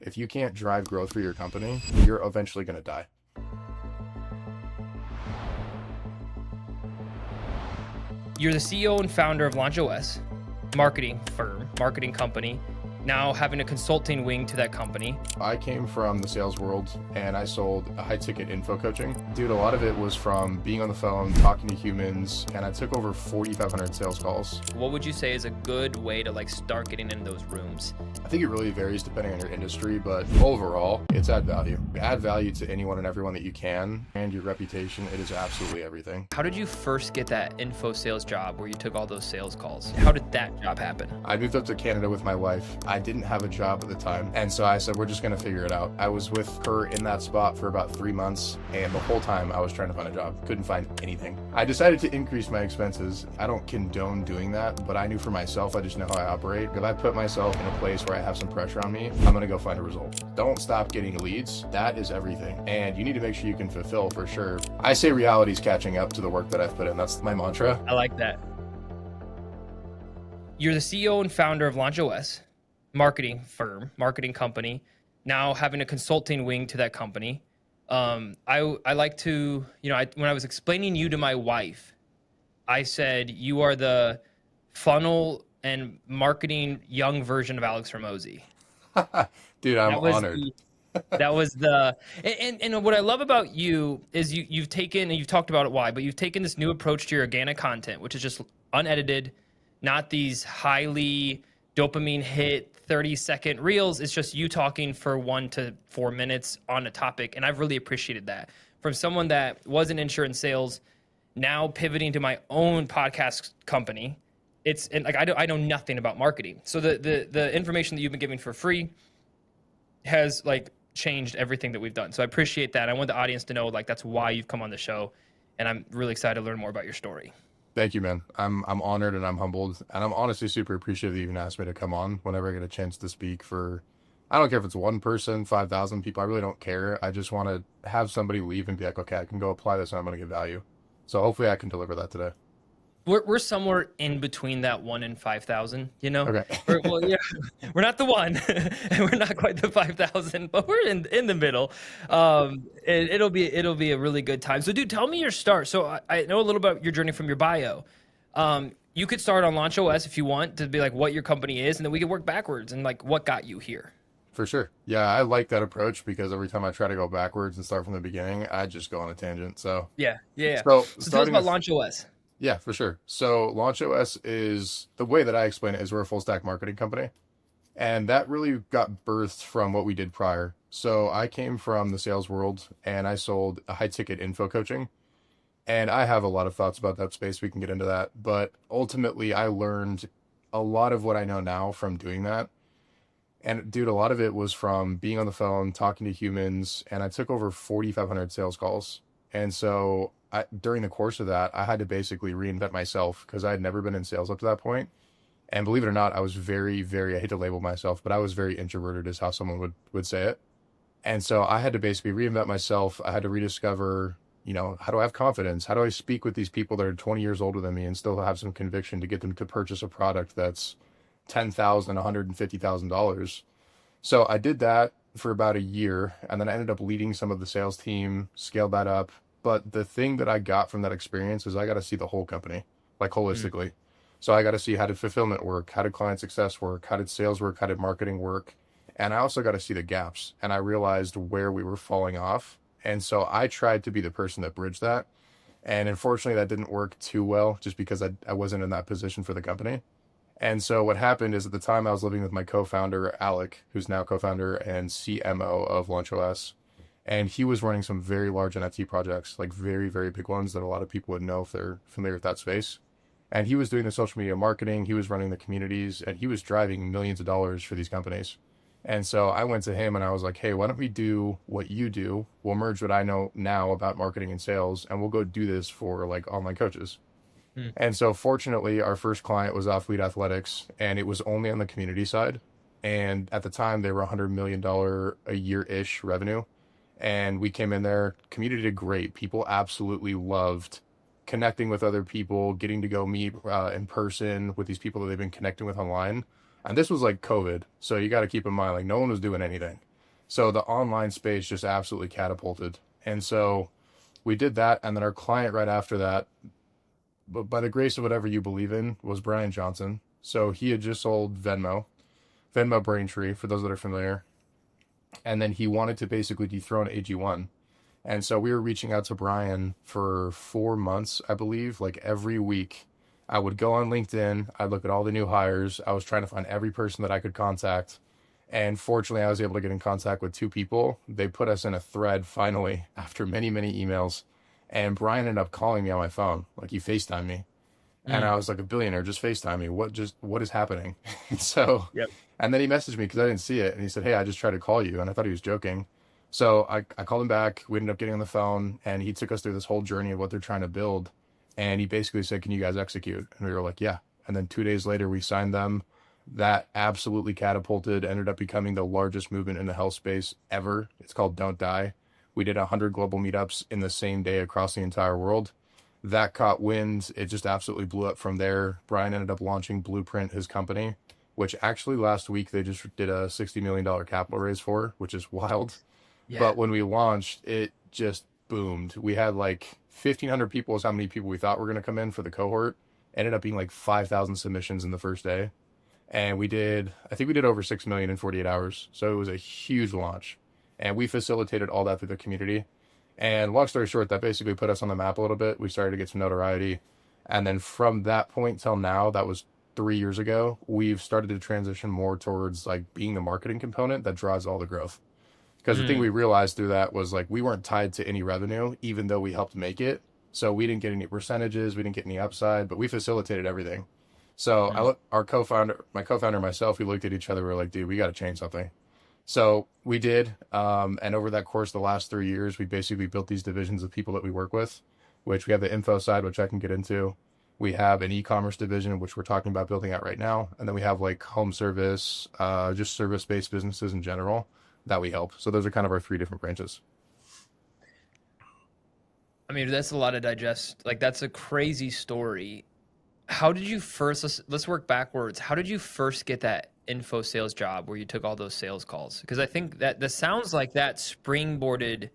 If you can't drive growth for your company, you're eventually going to die. You're the CEO and founder of LaunchOS, marketing firm, marketing company, now having a consulting wing to that company. I came from the sales world and I sold a high ticket info coaching. Dude, a lot of it was from being on the phone, talking to humans, and I took over 4,500 sales calls. What would you say is a good way to start getting in those rooms? I think it really varies depending on your industry, but overall, it's add value. Add value to anyone and everyone that you can, and your reputation, it is absolutely everything. How did you first get that info sales job where you took all those sales calls? How did that job happen? I moved up to Canada with my wife. I didn't have a job at the time, and so I said, we're just gonna figure it out. I was with her in that spot for about 3 months, and the whole time I was trying to find a job. Couldn't find anything. I decided to increase my expenses. I don't condone doing that, but I knew for myself, I just know how I operate. If I put myself in a place where I have some pressure on me, I'm gonna go find a result. Don't stop getting leads. That is everything. And you need to make sure you can fulfill for sure. I say reality's catching up to the work that I've put in. That's my mantra. I like that. You're the CEO and founder of LaunchOS, marketing firm, marketing company, now having a consulting wing to that company. I like to, when I was explaining you to my wife, I said, you are the funnel and marketing young version of Alex Ramosi. Dude, I'm honored. That was and what I love about you is you've taken, and you've talked about it why, but you've taken this new approach to your organic content, which is just unedited, not these highly dopamine hit 30-second reels. It's just you talking for 1 to 4 minutes on a topic. And I've really appreciated that from someone that was in insurance sales, now pivoting to my own podcast company. I know nothing about marketing. So the information that you've been giving for free has changed everything that we've done. So I appreciate that. I want the audience to know that's why you've come on the show. And I'm really excited to learn more about your story. Thank you, man. I'm honored and I'm humbled, and I'm honestly super appreciative that you even asked me to come on whenever I get a chance to speak for, I don't care if it's one person, 5,000 people, I really don't care. I just want to have somebody leave and be like, okay, I can go apply this and I'm going to get value. So hopefully I can deliver that today. We're somewhere in between that 1 and 5,000, Okay. We're not the 1 and we're not quite the 5,000, but we're in the middle. It'll be a really good time. So dude, tell me your start. So I know a little about your journey from your bio. You could start on LaunchOS if you want to be what your company is, and then we could work backwards and what got you here. For sure. Yeah, I like that approach because every time I try to go backwards and start from the beginning, I just go on a tangent. So yeah. So tell us about LaunchOS. Yeah, for sure. So LaunchOS is, the way that I explain it is, we're a full stack marketing company. And that really got birthed from what we did prior. So I came from the sales world and I sold a high ticket info coaching. And I have a lot of thoughts about that space. We can get into that. But ultimately, I learned a lot of what I know now from doing that. And dude, a lot of it was from being on the phone, talking to humans. And I took over 4,500 sales calls. And so during the course of that, I had to basically reinvent myself because I had never been in sales up to that point. And believe it or not, I was very, very, I hate to label myself, but I was very introverted is how someone would say it. And so I had to basically reinvent myself. I had to rediscover, how do I have confidence? How do I speak with these people that are 20 years older than me and still have some conviction to get them to purchase a product that's $10,000, $150,000. So I did that for about a year, and then I ended up leading some of the sales team, scaled that up. But the thing that I got from that experience is I got to see the whole company, holistically. So I got to see, how did fulfillment work? How did client success work? How did sales work? How did marketing work? And I also got to see the gaps, and I realized where we were falling off. And so I tried to be the person that bridged that. And unfortunately, that didn't work too well just because I wasn't in that position for the company. And so what happened is, at the time I was living with my co-founder, Alec, who's now co-founder and CMO of LaunchOS. And he was running some very large NFT projects, very, very big ones that a lot of people would know if they're familiar with that space. And he was doing the social media marketing, he was running the communities, and he was driving millions of dollars for these companies. And so I went to him and I was like, hey, why don't we do what you do? We'll merge what I know now about marketing and sales, and we'll go do this for online coaches. And so fortunately, our first client was Off Lead Athletics, and it was only on the community side. And at the time, they were $100 million a year-ish revenue. And we came in there, community did great. People absolutely loved connecting with other people, getting to go meet in person with these people that they've been connecting with online. And this was COVID. So you got to keep in mind, no one was doing anything. So the online space just absolutely catapulted. And so we did that. And then our client right after that, but by the grace of whatever you believe in, was Brian Johnson. So he had just sold Venmo Braintree, for those that are familiar. And then he wanted to basically dethrone AG1. And so we were reaching out to Brian for 4 months, I believe, like every week. I would go on LinkedIn, I'd look at all the new hires. I was trying to find every person that I could contact. And fortunately, I was able to get in contact with two people. They put us in a thread finally after many, many emails. And Brian ended up calling me on my phone. Like he FaceTimed me. And Mm. I was like, a billionaire, just FaceTime me. What is happening? So, Yep. and then he messaged me because I didn't see it. And he said, hey, I just tried to call you. And I thought he was joking. So I called him back. We ended up getting on the phone and he took us through this whole journey of what they're trying to build. And he basically said, can you guys execute? And we were like, yeah. And then 2 days later, we signed them. That absolutely catapulted, ended up becoming the largest movement in the health space ever. It's called Don't Die. We did 100 global meetups in the same day across the entire world. That caught wind. It just absolutely blew up from there. Brian ended up launching Blueprint, his company, which actually last week they just did a $60 million capital raise for, which is wild. Yeah. But when we launched, it just boomed. We had like 1,500 people is how many people we thought were going to come in for the cohort. Ended up being like 5,000 submissions in the first day. And I think we did over 6 million in 48 hours. So it was a huge launch. And we facilitated all that through the community. And long story short, that basically put us on the map a little bit. We started to get some notoriety. And then from that point till now, that was 3 years ago, we've started to transition more towards like being the marketing component that drives all the growth. Because the thing Mm. we realized through that was like we weren't tied to any revenue, even though we helped make it. So we didn't get any percentages, we didn't get any upside, but we facilitated everything. So Mm. our co-founder, my co-founder, and myself, we looked at each other. We were like, dude, we got to change something. So we did. And over that course, the last 3 years, we basically built these divisions of people that we work with, which we have the info side, which I can get into. We have an e-commerce division, which we're talking about building out right now. And then we have like home service, just service-based businesses in general that we help. So those are kind of our three different branches. I mean, that's a lot to digest. Like, that's a crazy story. How did you first, let's work backwards. How did you first get that info sales job where you took all those sales calls? Because I think that sounds like that springboarded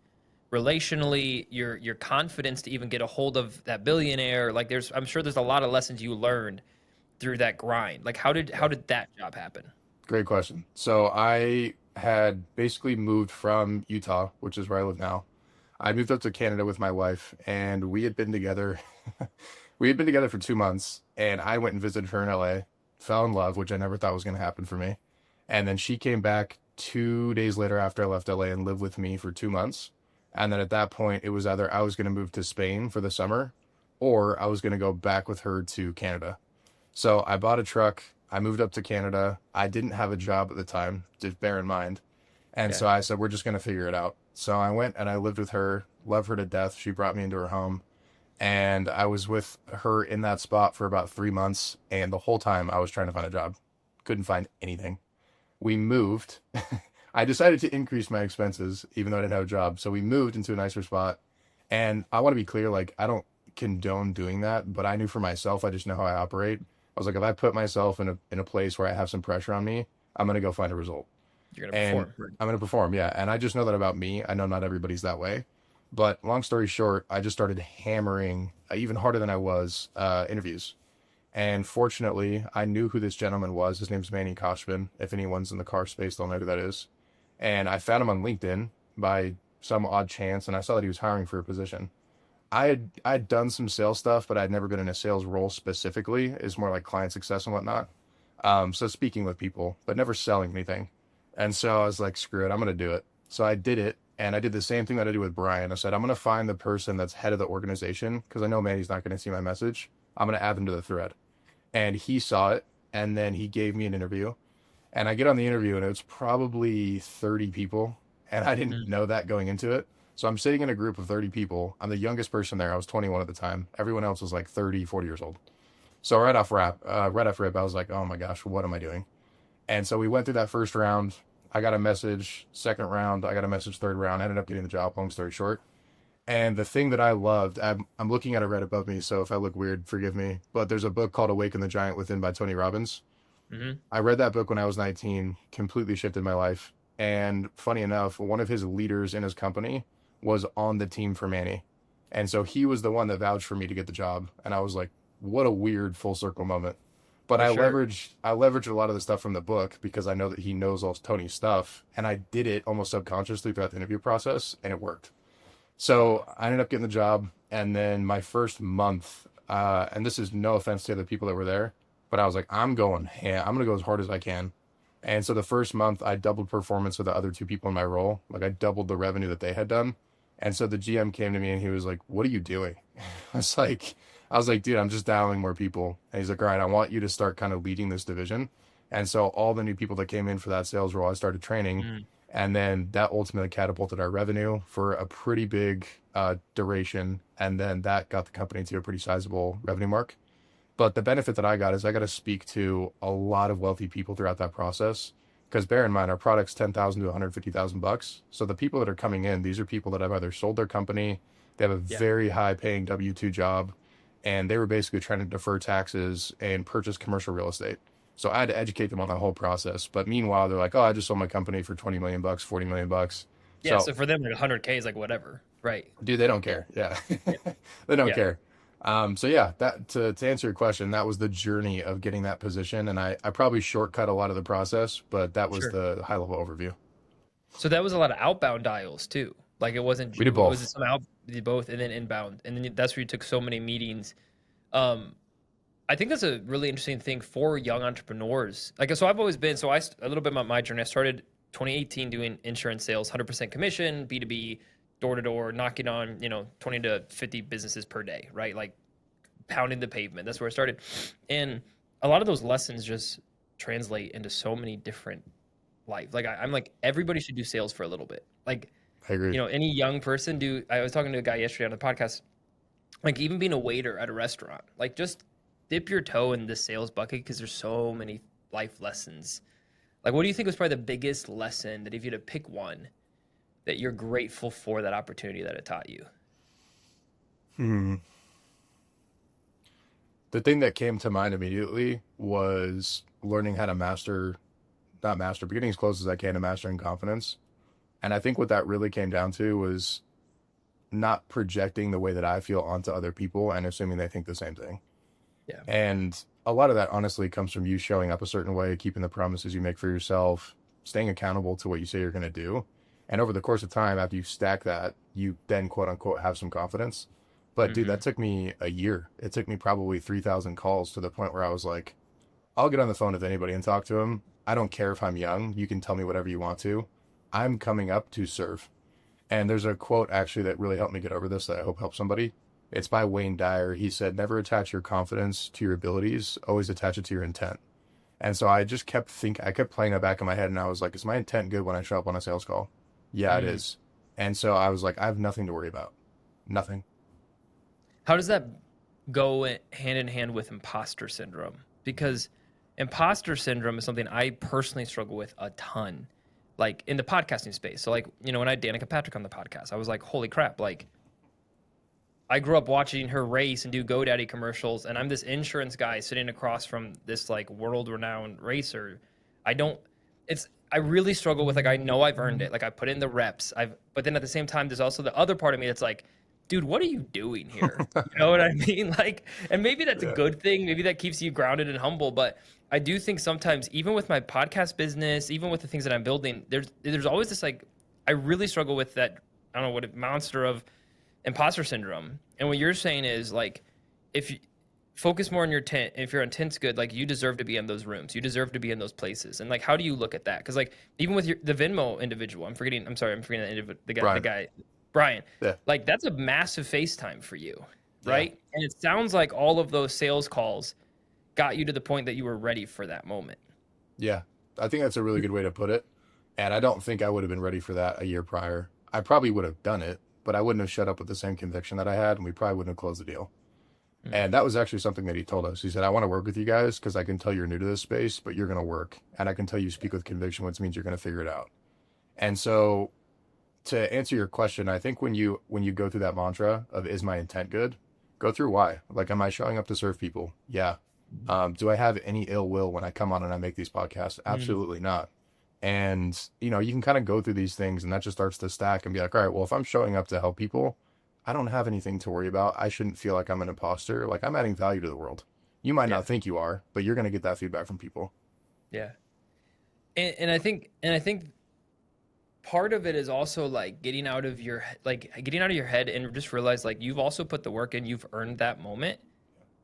relationally your confidence to even get a hold of that billionaire. Like I'm sure there's a lot of lessons you learned through that grind. Like how did that job happen? Great question. So I had basically moved from Utah, which is where I live now. I moved up to Canada with my wife, and we had been together. We had been together for 2 months, and I went and visited her in LA, fell in love, which I never thought was going to happen for me. And then she came back 2 days later after I left LA and lived with me for 2 months. And then at that point, it was either I was going to move to Spain for the summer, or I was going to go back with her to Canada. So I bought a truck. I moved up to Canada. I didn't have a job at the time, just bear in mind. And Yeah. so I said, we're just going to figure it out. So I went and I lived with her, love her to death. She brought me into her home. And I was with her in that spot for about 3 months. And the whole time I was trying to find a job. Couldn't find anything. We moved. I decided to increase my expenses, even though I didn't have a job. So we moved into a nicer spot. And I want to be clear, like, I don't condone doing that, but I knew for myself, I just know how I operate. I was like, if I put myself in a place where I have some pressure on me, I'm gonna go find a result. You're gonna And perform. I'm gonna perform, yeah. And I just know that about me. I know not everybody's that way. But long story short, I just started hammering even harder than I was interviews. And fortunately, I knew who this gentleman was. His name's Manny Koshman. If anyone's in the car space, they'll know who that is. And I found him on LinkedIn by some odd chance, and I saw that he was hiring for a position. I'd done some sales stuff, but I'd never been in a sales role specifically. It's more like client success and whatnot. So speaking with people, but never selling anything. And so I was like, screw it, I'm gonna do it. So I did it, and I did the same thing that I did with Brian. I said, I'm gonna find the person that's head of the organization because I know Manny's not gonna see my message. I'm gonna add them to the thread. And he saw it, and then he gave me an interview. And I get on the interview, and it was probably 30 people, and I didn't Mm. know that going into it. So I'm sitting in a group of 30 people. I'm the youngest person there. I was 21 at the time. Everyone else was like 30, 40 years old. So right off rip, I was like, oh my gosh, what am I doing? And so we went through that first round. I got a message, second round, I got a message, third round. I ended up getting the job, long story short. And the thing that I loved, I'm looking at a red above me, so if I look weird, forgive me. But there's a book called Awaken the Giant Within by Tony Robbins. Mm-hmm. I read that book when I was 19, completely shifted my life. And funny enough, one of his leaders in his company was on the team for Manny. And so he was the one that vouched for me to get the job. And I was like, what a weird full circle moment. But For sure. I leveraged a lot of the stuff from the book because I know that he knows all Tony's stuff. And I did it almost subconsciously throughout the interview process, and it worked. So I ended up getting the job. And then my first month, and this is no offense to the people that were there, but I was like, I'm going, yeah, I'm going to go as hard as I can. And so the first month, I doubled performance of the other two people in my role. Like I doubled the revenue that they had done. And so the GM came to me and he was like, "What are you doing?" I was like, "Dude, I'm just dialing more people." And he's like, "All right, I want you to start kind of leading this division." And so all the new people that came in for that sales role, I started training. Mm. And then that ultimately catapulted our revenue for a pretty big duration. And then that got the company to a pretty sizable revenue mark. But the benefit that I got is I got to speak to a lot of wealthy people throughout that process. Because bear in mind, our product's 10,000 to 150,000 bucks. So the people that are coming in, these are people that have either sold their company, they have a Yeah. very high paying W-2 job, and they were basically trying to defer taxes and purchase commercial real estate. So I had to educate them on that whole process. But meanwhile, they're like, "Oh, I just sold my company for 20 million bucks, 40 million bucks." Yeah. So So for them, like 100K is like whatever. Right. dude, they don't care. Yeah. Yeah. They don't Yeah. care. So yeah, that to answer your question, that was the journey of getting that position. And I probably shortcut a lot of the process, but that was Sure. the high level overview. So that was a lot of outbound dials too. Like it wasn't, We did was it both. some out, you did both and then inbound. And then that's where you took so many meetings. Um, I think that's a really interesting thing for young entrepreneurs. Like, so I've always been, a little bit about my journey. I started 2018 doing insurance sales, 100% commission, B2B, door to door, knocking on, 20 to 50 businesses per day, right? Like pounding the pavement. That's where I started. And a lot of those lessons just translate into so many different life. Like I'm like, everybody should do sales for a little bit. Like, I agree. any young person I was talking to a guy yesterday on the podcast, like even being a waiter at a restaurant, like just dip your toe in the sales bucket because there's so many life lessons. Like, what do you think was probably the biggest lesson that if you had to pick one that you're grateful for that opportunity that it taught you? Hmm. The thing that came to mind immediately was learning how to not master, but getting as close as I can to mastering confidence. And I think what that really came down to was not projecting the way that I feel onto other people and assuming they think the same thing. Yeah. And a lot of that honestly comes from you showing up a certain way, keeping the promises you make for yourself, staying accountable to what you say you're going to do. And over the course of time, after you stack that, you then quote unquote have some confidence. But dude, Mm-hmm. that took me a year. It took me probably 3,000 calls to the point where I was like, I'll get on the phone with anybody and talk to them. I don't care if I'm young. You can tell me whatever you want to. I'm coming up to serve. And there's a quote actually that really helped me get over this that I hope helps somebody. It's by Wayne Dyer. He said, "Never attach your confidence to your abilities, always attach it to your intent." And so I just I kept playing that back in my head and I was like, is my intent good when I show up on a sales call? Yeah, it Mm. is. And so I was like, I have nothing to worry about. Nothing. How does that go hand in hand with imposter syndrome? Because imposter syndrome is something I personally struggle with a ton, like in the podcasting space. So, like, when I had Danica Patrick on the podcast, I was like, holy crap, like, I grew up watching her race and do GoDaddy commercials, and I'm this insurance guy sitting across from this like world-renowned racer. I don't. I really struggle with, like, I know I've earned it. Like I put in the reps. But then at the same time, there's also the other part of me that's like, dude, what are you doing here? You know what I mean? Like, and maybe that's a Yeah. good thing. Maybe that keeps you grounded and humble. But I do think sometimes, even with my podcast business, even with the things that I'm building, there's always this like, I really struggle with that. I don't know what monster of imposter syndrome. And what you're saying is like, if you focus more on your tent, if your intent's good, like you deserve to be in those rooms, you deserve to be in those places. And like, how do you look at that? Because like, even with the Venmo individual, I'm forgetting the Brian. guy, Brian, Yeah. like that's a massive FaceTime for you, Yeah. right? And it sounds like all of those sales calls got you to the point that you were ready for that moment. Yeah. I think that's a really good way to put it. And I don't think I would have been ready for that a year prior. I probably would have done it, but I wouldn't have shut up with the same conviction that I had, and we probably wouldn't have closed the deal. Mm. And that was actually something that he told us. He said, "I want to work with you guys because I can tell you're new to this space, but you're going to work. And I can tell you speak with conviction, which means you're going to figure it out." And so to answer your question, I think when you go through that mantra of is my intent good, go through why. Like, am I showing up to serve people? Yeah. Do I have any ill will when I come on and I make these podcasts? Mm. Absolutely not. And, you know, you can kind of go through these things and that just starts to stack and be like, all right, well, if I'm showing up to help people, I don't have anything to worry about. I shouldn't feel like I'm an imposter. Like I'm adding value to the world. You might Yeah. not think you are, but you're going to get that feedback from people. Yeah. And I think part of it is also like getting out of your head and just realize like you've also put the work in, you've earned that moment.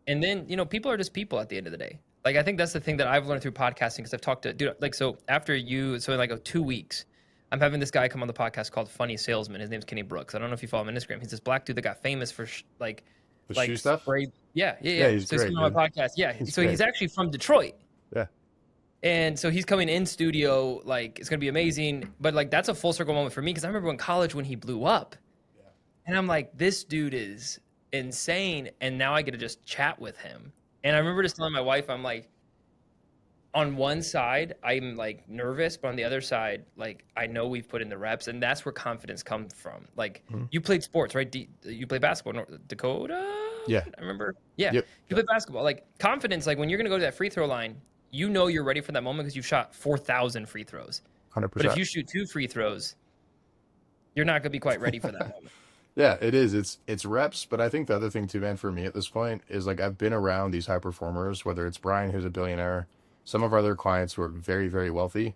And then, people are just people at the end of the day. Like, I think that's the thing that I've learned through podcasting because I've talked to, dude, like, so in like 2 weeks, I'm having this guy come on the podcast called Funny Salesman. His name's Kenny Brooks. I don't know if you follow him on Instagram. He's this black dude that got famous for The shoe like stuff? spray. Yeah, yeah, Yeah, yeah. he's So he's great, coming on dude. my podcast. Yeah. He's So he's great. actually from Detroit. Yeah. And so he's coming in studio, like, it's going to be amazing. But, like, that's a full circle moment for me because I remember in college when he blew up. And I'm like, this dude is insane. And now I get to just chat with him. And I remember just telling my wife, I'm like, on one side, I'm like nervous, but on the other side, like I know we've put in the reps, and that's where confidence comes from. Like Mhm. you played sports, right? You played basketball, North Dakota. Yeah. I remember. Yeah, Yep. you played basketball. Like confidence, like when you're gonna go to that free throw line, you know you're ready for that moment because you've shot 4,000 free throws. But if 100%. you shoot 2 free throws, you're not gonna be quite ready for that moment. Yeah, it is. It's reps, but I think the other thing too, man, for me at this point is like I've been around these high performers, whether it's Brian, who's a billionaire, some of our other clients who are very, very wealthy.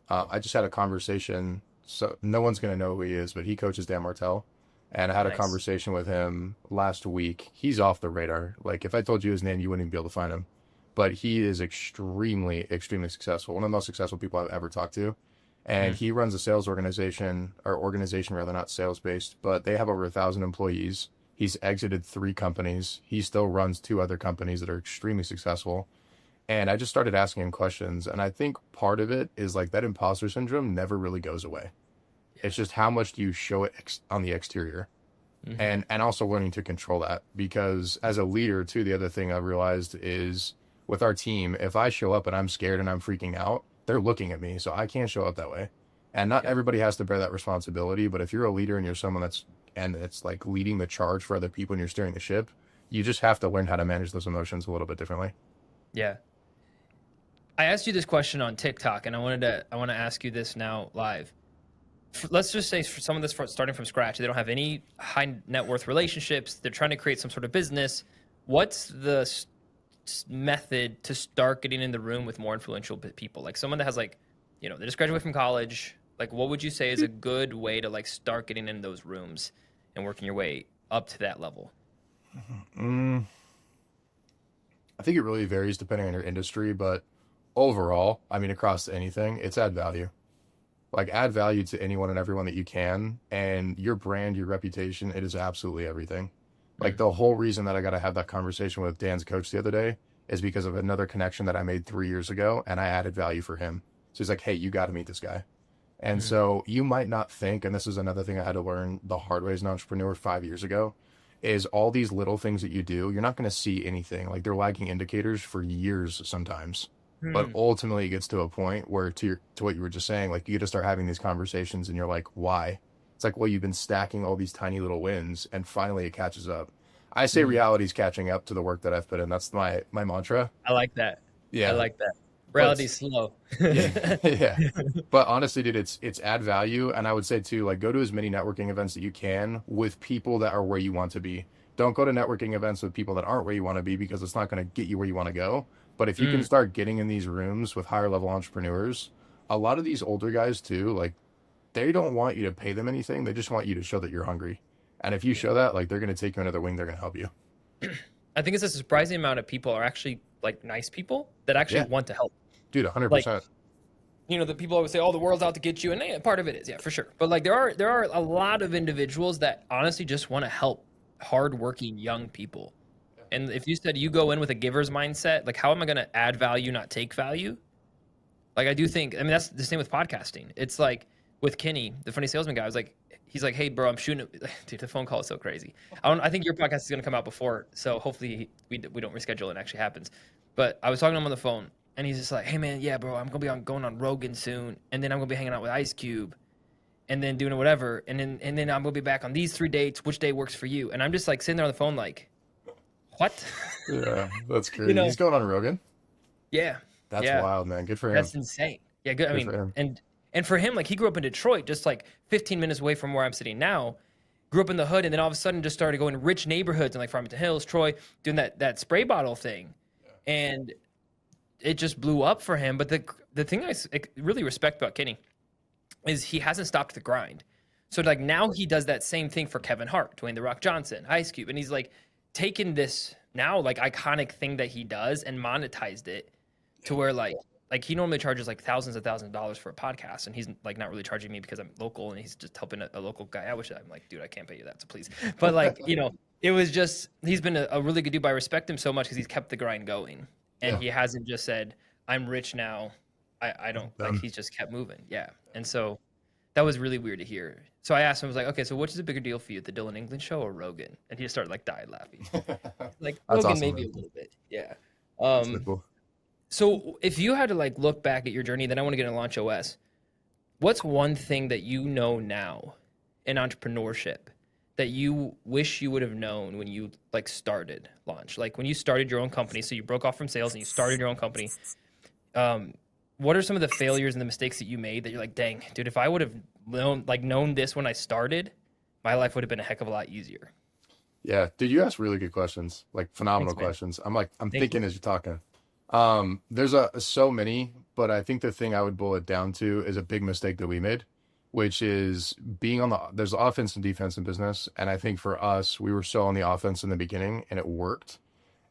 I just had a conversation, so no one's gonna know who he is, but he coaches Dan Martell, and I had a Nice. conversation with him last week. He's off the radar. Like if I told you his name, you wouldn't even be able to find him. But he is extremely, extremely successful. One of the most successful people I've ever talked to. And Mm. he runs a sales organization, or organization rather, not sales based, but they have over 1,000 employees. He's exited 3 companies. He still runs 2 other companies that are extremely successful. And I just started asking him questions. And I think part of it is like that imposter syndrome never really goes away. It's just how much do you show it on the exterior, Mhm. and also learning to control that. Because as a leader too, the other thing I realized is with our team, if I show up and I'm scared and I'm freaking out, they're looking at me, so I can't show up that way. And not Yeah. everybody has to bear that responsibility, but if you're a leader and you're someone it's like leading the charge for other people and you're steering the ship, you just have to learn how to manage those emotions a little bit differently. Yeah. I asked you this question on TikTok, and I want to ask you this now live. Let's just say for some of this starting from scratch, they don't have any high net worth relationships. They're trying to create some sort of business. What's the method to start getting in the room with more influential people? Like someone that has like, they just graduated from college. Like, what would you say is a good way to like start getting in those rooms and working your way up to that level? Mm, I think it really varies depending on your industry, but overall, I mean, across anything, it's add value. Like add value to anyone and everyone that you can, and your brand, your reputation, it is absolutely everything. Like Mm. the whole reason that I got to have that conversation with Dan's coach the other day is because of another connection that I made 3 years ago, and I added value for him. So he's like, hey, you got to meet this guy. And Mm. so you might not think, and this is another thing I had to learn the hard way as an entrepreneur 5 years ago, is all these little things that you do, you're not going to see anything. Like they're lagging indicators for years sometimes. But Mm. ultimately, it gets to a point where, to what you were just saying, like you get to start having these conversations, and you're like, why? It's like, well, you've been stacking all these tiny little wins, and finally it catches up. I say Mm. reality's catching up to the work that I've put in. That's my mantra. I like that. I Yeah, like that. but Reality's slow. yeah, yeah. But honestly, dude, it's add value, and I would say too, like go to as many networking events that you can with people that are where you want to be. Don't go to networking events with people that aren't where you want to be because it's not going to get you where you want to go. But if you can Mm. start getting in these rooms with higher level entrepreneurs, a lot of these older guys too, like they don't want you to pay them anything. They just want you to show that you're hungry. And if you show that, like they're going to take you under their wing. They're going to help you. I think it's a surprising amount of people are actually like nice people that actually Yeah, want to help. dude, Like, 100%. the people always say, "Oh, the world's out to get you," and part of it is, yeah, for sure. But like, there are a lot of individuals that honestly just want to help hardworking young people. And if you said you go in with a giver's mindset, like, how am I going to add value, not take value? Like, I do think, I mean, that's the same with podcasting. It's like with Kenny, the funny salesman guy. I was like, he's like, "Hey, bro, I'm shooting." Dude, the phone call is so crazy. I think your podcast is going to come out before, so hopefully we don't reschedule and it actually happens. But I was talking to him on the phone, and he's just like, "Hey, man, yeah, bro, I'm gonna be going on Rogan soon, and then I'm gonna be hanging out with Ice Cube, and then doing whatever, and then I'm gonna be back on these 3 dates. Which day works for you?" And I'm just like sitting there on the phone, like, what? Yeah, that's you crazy. know? He's going on Rogan. Yeah, That's yeah, wild, man. Good for him. that's insane. Yeah, good. I Good for mean, him. and for him, like he grew up in Detroit, just like 15 minutes away from where I'm sitting now. Grew up in the hood, and then all of a sudden just started going to rich neighborhoods and like Farmington Hills, Troy, doing that spray bottle thing, and it just blew up for him. But the thing really respect about Kenny is he hasn't stopped the grind. So like now he does that same thing for Kevin Hart, Dwayne the Rock Johnson, Ice Cube, and he's like taken this now like iconic thing that he does and monetized it to where like he normally charges like thousands of dollars for a podcast, and he's like not really charging me because I'm local and he's just helping a local guy. I wish I'm like, dude, I can't pay you that, so please. But like it was just he's been a really good dude. But I respect him so much because he's kept the grind going, and Yeah. he hasn't just said I'm rich now. I don't like he's just kept moving. Yeah, and so that was really weird to hear. So I asked him, I was like, okay, so which is a bigger deal for you, the Dillon England show or Rogan? And he just started like dying laughing. Like That's Rogan awesome, maybe man. a little bit. Yeah. That's so cool. So if you had to like look back at your journey, then I want to get into LaunchOS. What's one thing that you know now in entrepreneurship that you wish you would have known when you like started Launch? Like when you started your own company, so you broke off from sales and you started your own company. What are some of the failures and the mistakes that you made that you're like, dang, dude, if I would have known this when I started, my life would have been a heck of a lot easier. Yeah, dude, you ask really good questions, like phenomenal Thanks, man. questions. I'm Thank thinking you. as you're talking. There's so many, but I think the thing I would boil it down to is a big mistake that we made, which is being on there's offense and defense in business. And I think for us, we were so on the offense in the beginning and it worked.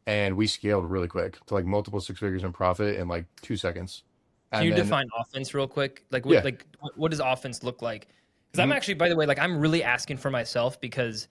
And we scaled really quick to like multiple six figures in profit in like 2 seconds. Can And you then, define offense real quick? yeah. What does offense look like? Because I'm Mhm. actually, by the way, like I'm really asking for myself because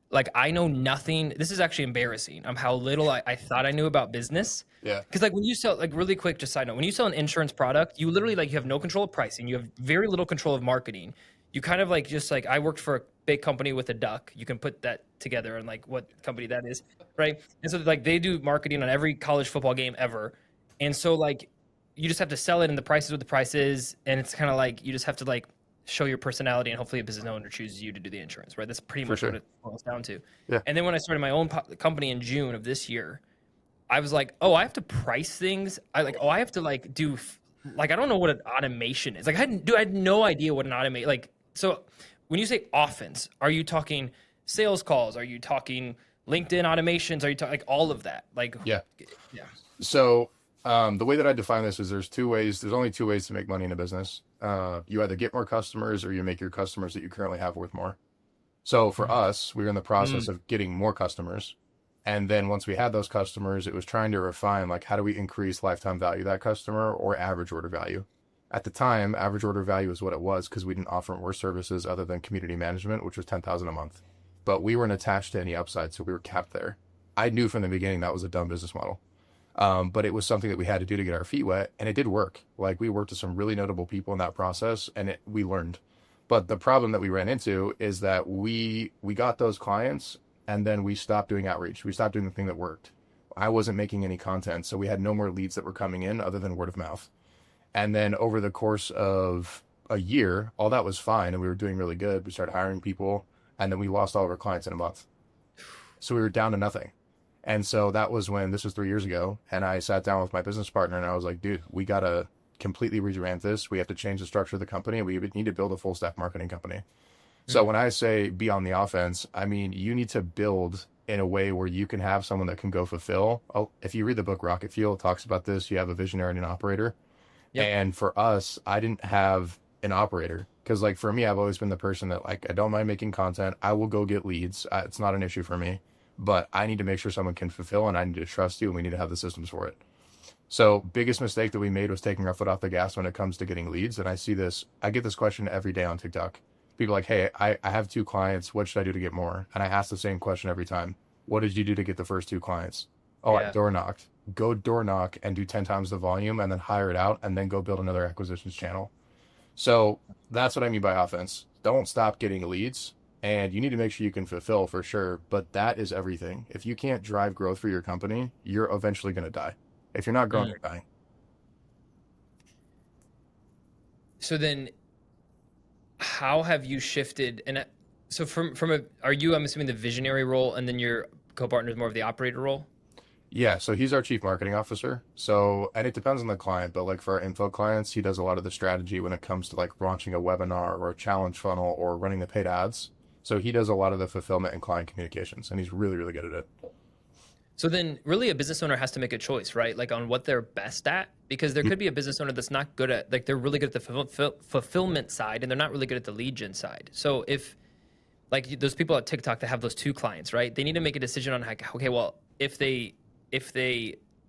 like I know nothing. This is actually embarrassing. How little I thought I knew about business. Yeah, Because like when you sell, like really quick, just side note, when you sell an insurance product, you literally like you have no control of pricing. You have very little control of marketing. You kind of like just like I worked for a big company with a duck. You can put that together and like what company that is, right? And so like they do marketing on every college football game ever. And so like you just have to sell it and the price is what the price is. And it's kind of like you just have to like show your personality and hopefully a business owner chooses you to do the insurance, right? That's pretty for much what sure. it boils down to. Yeah. And then when I started my own company in June of this year, I was like, oh, I have to price things. I have to like do like I don't know what an automation is. Like I had no idea what an automate like. So when you say offense, are you talking sales calls? Are you talking LinkedIn automations? Are you talking like all of that? Like Yeah. yeah. So the way that I define this is there's two ways. There's only two ways to make money in a business. You either get more customers or you make your customers that you currently have worth more. So for us, we were in the process Mm, of getting more customers. And then once we had those customers, it was trying to refine like how do we increase lifetime value of that customer or average order value. At the time, average order value is what it was because we didn't offer more services other than community management, which was 10,000 a month. But we weren't attached to any upside, so we were capped there. I knew from the beginning that was a dumb business model. But it was something that we had to do to get our feet wet, and it did work. Like we worked with some really notable people in that process, and we learned. But the problem that we ran into is that we got those clients, and then we stopped doing outreach. We stopped doing the thing that worked. I wasn't making any content, so we had no more leads that were coming in other than word of mouth. And then over the course of a year, all that was fine, and we were doing really good. We started hiring people, and then we lost all of our clients in a month. So we were down to nothing. And so that was when this was 3 years ago. And I sat down with my business partner and I was like, dude, we got to completely revamp this. We have to change the structure of the company. We need to build a full stack marketing company. So mm, when I say be on the offense, I mean, you need to build in a way where you can have someone that can go fulfill. Oh, if you read the book Rocket Fuel, it talks about this. You have a visionary and an operator. yep. And for us, I didn't have an operator because like for me, I've always been the person that like, I don't mind making content. I will go get leads. It's not an issue for me, but I need to make sure someone can fulfill and I need to trust you and we need to have the systems for it. So biggest mistake that we made was taking our foot off the gas when it comes to getting leads. And I get this question every day on TikTok. People are like, hey, I have 2 clients. What should I do to get more? And I ask the same question every time. What did you do to get the first 2 clients? Oh, I Yeah. door knocked. Go door knock and do 10 times the volume and then hire it out and then go build another acquisitions channel. So that's what I mean by offense. Don't stop getting leads and you need to make sure you can fulfill for sure. But that is everything. If you can't drive growth for your company, you're eventually going to die. If you're not growing, Mm. you're dying. So then how have you shifted and so from a are you I'm assuming the visionary role and then your co-partner is more of the operator role? Yeah, so he's our chief marketing officer. So, and it depends on the client, but like for our info clients, he does a lot of the strategy when it comes to like launching a webinar or a challenge funnel or running the paid ads. So he does a lot of the fulfillment and client communications, and he's really, really good at it. So then really a business owner has to make a choice, right? Like on what they're best at, because there could be a business owner that's not good at, like they're really good at the fulfillment side and they're not really good at the lead gen side. So if like those people at TikTok that have those two clients, right? They need to make a decision on like, okay, well, if they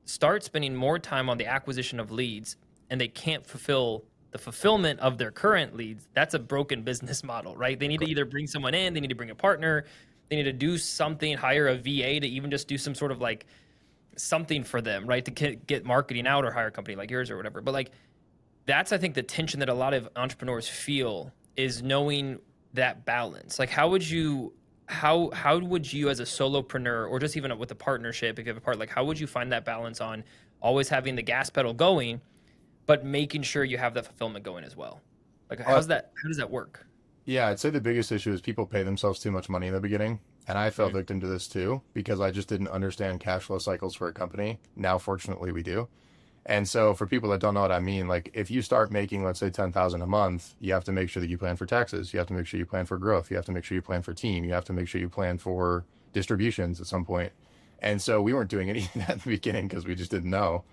start spending more time on the acquisition of leads and they can't fulfill the fulfillment of their current leads, that's a broken business model, right? They need to either bring someone in, they need to bring a partner, they need to do something, hire a VA to even just do some sort of like something for them, right? To get marketing out or hire a company like yours or whatever. But like that's I think the tension that a lot of entrepreneurs feel is knowing that balance. Like how would you as a solopreneur or just even with a partnership, if you have a part, like how would you find that balance on always having the gas pedal going, but making sure you have that fulfillment going as well? Like Uh, how does that work? yeah, I'd say the biggest issue is people pay themselves too much money in the beginning. And I fell Mm, victim to this too because I just didn't understand cash flow cycles for a company. Now, fortunately, we do. And so for people that don't know what I mean, like if you start making, let's say 10,000 a month, you have to make sure that you plan for taxes. You have to make sure you plan for growth. You have to make sure you plan for team. You have to make sure you plan for distributions at some point. And so we weren't doing any of that in the beginning because we just didn't know.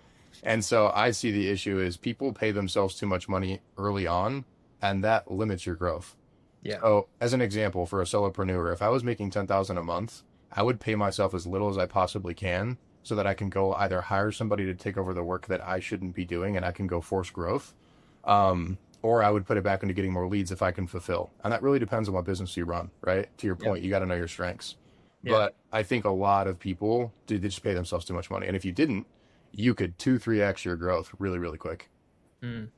And so I see the issue is people pay themselves too much money early on, and that limits your growth. yeah. So as an example, for a solopreneur, if I was making 10,000 a month, I would pay myself as little as I possibly can so that I can go either hire somebody to take over the work that I shouldn't be doing and I can go force growth. Or I would put it back into getting more leads if I can fulfill. And that really depends on what business you run, right? To your Yeah. point, you got to know your strengths. Yeah. But I think a lot of people did just pay themselves too much money. And if you didn't, you could 2, 3x your growth really, really quick. Mm.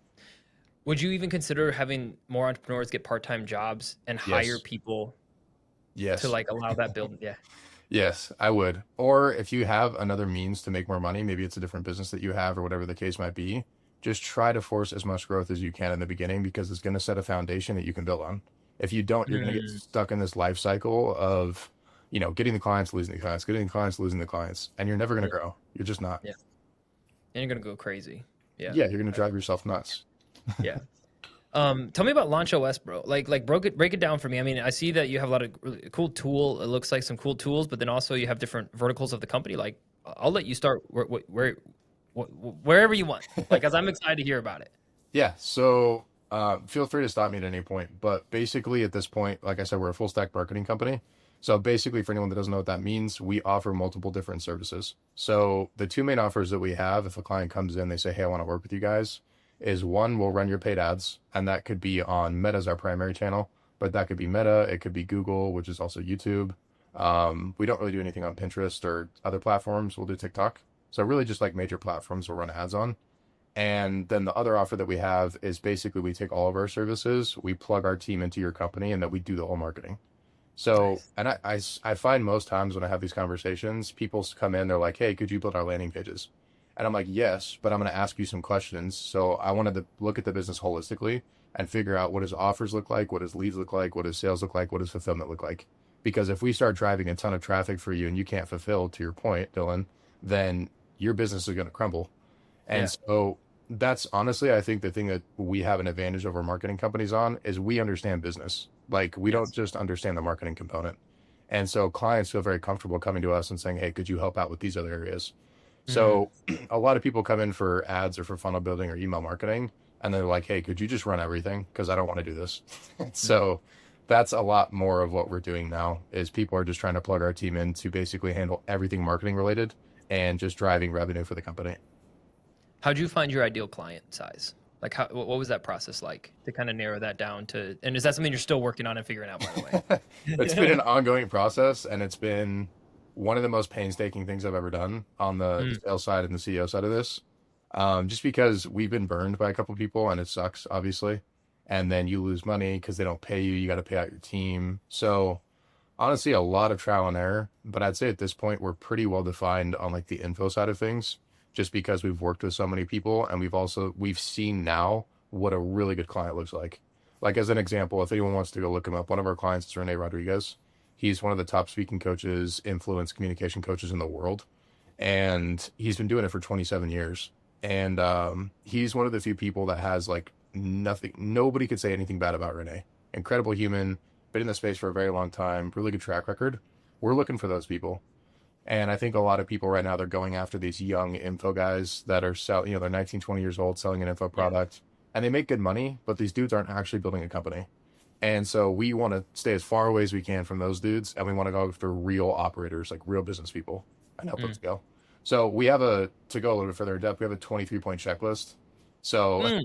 Would you even consider having more entrepreneurs get part-time jobs and hire Yes. people to Yes. like allow that build? Yeah. Yes, I would. Or if you have another means to make more money, maybe it's a different business that you have or whatever the case might be, just try to force as much growth as you can in the beginning because it's going to set a foundation that you can build on. If you don't, you're going to get Mm, stuck in this life cycle of, getting the clients, losing the clients, getting the clients, losing the clients, and you're never going to yeah. grow. You're just not. Yeah. And you're gonna go crazy. Yeah. Yeah, you're going to drive yourself nuts. Yeah. Tell me about LaunchOS, bro. Like break it down for me. I mean, I see that you have a lot of really cool tool. It looks like some cool tools, but then also you have different verticals of the company. Like, I'll let you start wherever you want. Like, as I'm excited to hear about it. Yeah, so feel free to stop me at any point. But basically, at this point, like I said, we're a full stack marketing company. So basically, for anyone that doesn't know what that means, we offer multiple different services. So the two main offers that we have, if a client comes in, they say, "Hey, I want to work with you guys," is one, we'll run your paid ads, and that could be on Meta as our primary channel, but that could be Meta, it could be Google, which is also YouTube. We don't really do anything on Pinterest or other platforms. We'll do TikTok. So really, just like major platforms, we'll run ads on. And then the other offer that we have is basically we take all of our services, we plug our team into your company, and that we do the whole marketing. So, Nice. and I find most times when I have these conversations, people come in, they're like, "Hey, could you build our landing pages?" And I'm like, "Yes, but I'm going to ask you some questions." So I wanted to look at the business holistically and figure out what does offers look like, what does leads look like, what does sales look like, what does fulfillment look like? Because if we start driving a ton of traffic for you and you can't fulfill, to your point, Dylan, then your business is going to crumble. And Yeah. so that's honestly, I think the thing that we have an advantage over marketing companies on is we understand business. Like we don't Yes. just understand the marketing component. And so clients feel very comfortable coming to us and saying, "Hey, could you help out with these other areas?" Mm, So a lot of people come in for ads or for funnel building or email marketing, and they're like, "Hey, could you just run everything? Because I don't want to do this." mm. So that's a lot more of what we're doing now is people are just trying to plug our team in to basically handle everything marketing related and just driving revenue for the company. How'd you find your ideal client size? Like, what was that process like to kind of narrow that down to? And is that something you're still working on and figuring out, by the It's been way? an ongoing process, and it's been one of the most painstaking things I've ever done on the Mm, sales side and the CEO side of this. Just because we've been burned by a couple people, and it sucks, obviously. And then you lose money because they don't pay you. You got to pay out your team. So honestly, a lot of trial and error. But I'd say at this point, we're pretty well defined on like the info side of things, just because we've worked with so many people, and we've seen now what a really good client looks like. Like as an example, if anyone wants to go look him up, one of our clients is Rene Rodriguez. He's one of the top speaking coaches, influence communication coaches in the world. and he's been doing it for 27 years. And he's one of the few people that has like nothing. Nobody could say anything bad about Renee. Incredible human, been in the space for a very long time, really good track record. We're looking for those people. And I think a lot of people right now, they're going after these young info guys that are selling, they're 19, 20 years old selling an info product, and they make good money, but these dudes aren't actually building a company. And so we want to stay as far away as we can from those dudes, and we want to go after real operators, like real business people, and help them scale. So we have to go a little bit further in depth, we have a 23-point checklist. So,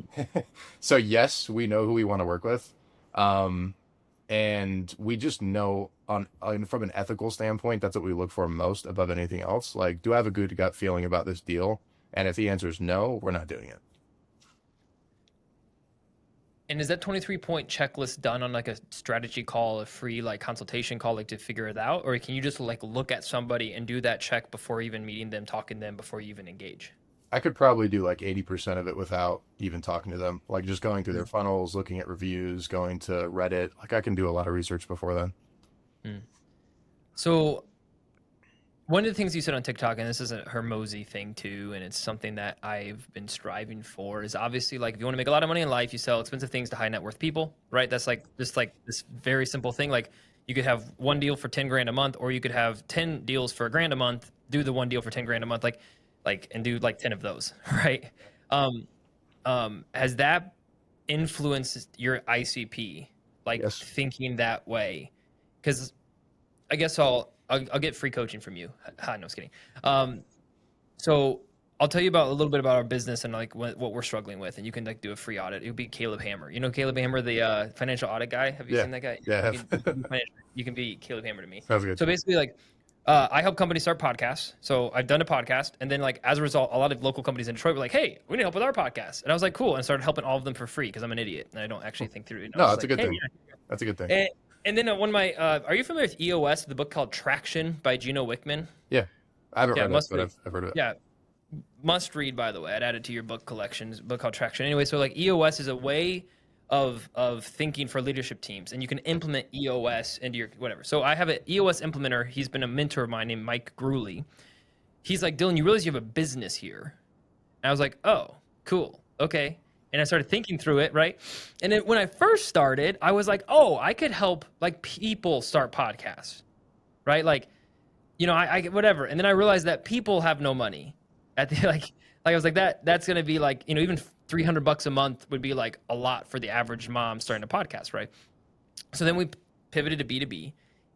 so yes, we know who we want to work with. And we just know from an ethical standpoint, that's what we look for most above anything else. Like, do I have a good gut feeling about this deal? And if the answer is no, we're not doing it. And is that 23-point checklist done on like a strategy call, a free like consultation call, like to figure it out? Or can you just like look at somebody and do that check before even meeting them, talking to them before you even engage? I could probably do like 80% of it without even talking to them, like just going through their funnels, looking at reviews, going to Reddit. Like I can do a lot of research before then. So one of the things you said on TikTok, and this is a Hermosi thing too, and it's something that I've been striving for, is obviously like if you want to make a lot of money in life, you sell expensive things to high net worth people, right? That's like just like this very simple thing. Like you could have one deal for 10 grand a month, or you could have 10 deals for $1,000 a month, do the one deal for 10 grand a month, and do like 10 of those, right? Has that influenced your ICP, like Yes. thinking that way? Because I guess I'll get free coaching from you. Ha, no, I was kidding. So I'll tell you about a little bit about our business and like what we're struggling with, and you can like do a free audit. It would be Caleb Hammer. You know Caleb Hammer, the financial audit guy. Have you seen that guy? Yeah. You can be Caleb Hammer to me. Sounds good. So basically, like I help companies start podcasts. So I've done a podcast, and then like as a result, a lot of local companies in Detroit were like, "Hey, we need help with our podcast," and I was like, "Cool," and started helping all of them for free because I'm an idiot and I don't actually think through it. No, that's a good thing. That's a good thing. And then one of my, are you familiar with EOS, the book called Traction by Gino Wickman? Yeah. I haven't read it, but I've heard of it. Yeah. Must read, by the way. I'd add it to your book collections, book called Traction. Anyway, so like EOS is a way of thinking for leadership teams, and you can implement EOS into your whatever. So I have an EOS implementer. He's been a mentor of mine named Mike Grewley. He's like, Dillon, you realize you have a business here? And I was like, oh, cool. Okay. And I started thinking through it, right? And then when I first started, I was like, oh, I could help like people start podcasts, right? Like, I whatever. And then I realized that people have no money at the like I was like that's going to be like, even $300 a month would be like a lot for the average mom starting a podcast, right? So then we pivoted to B2B.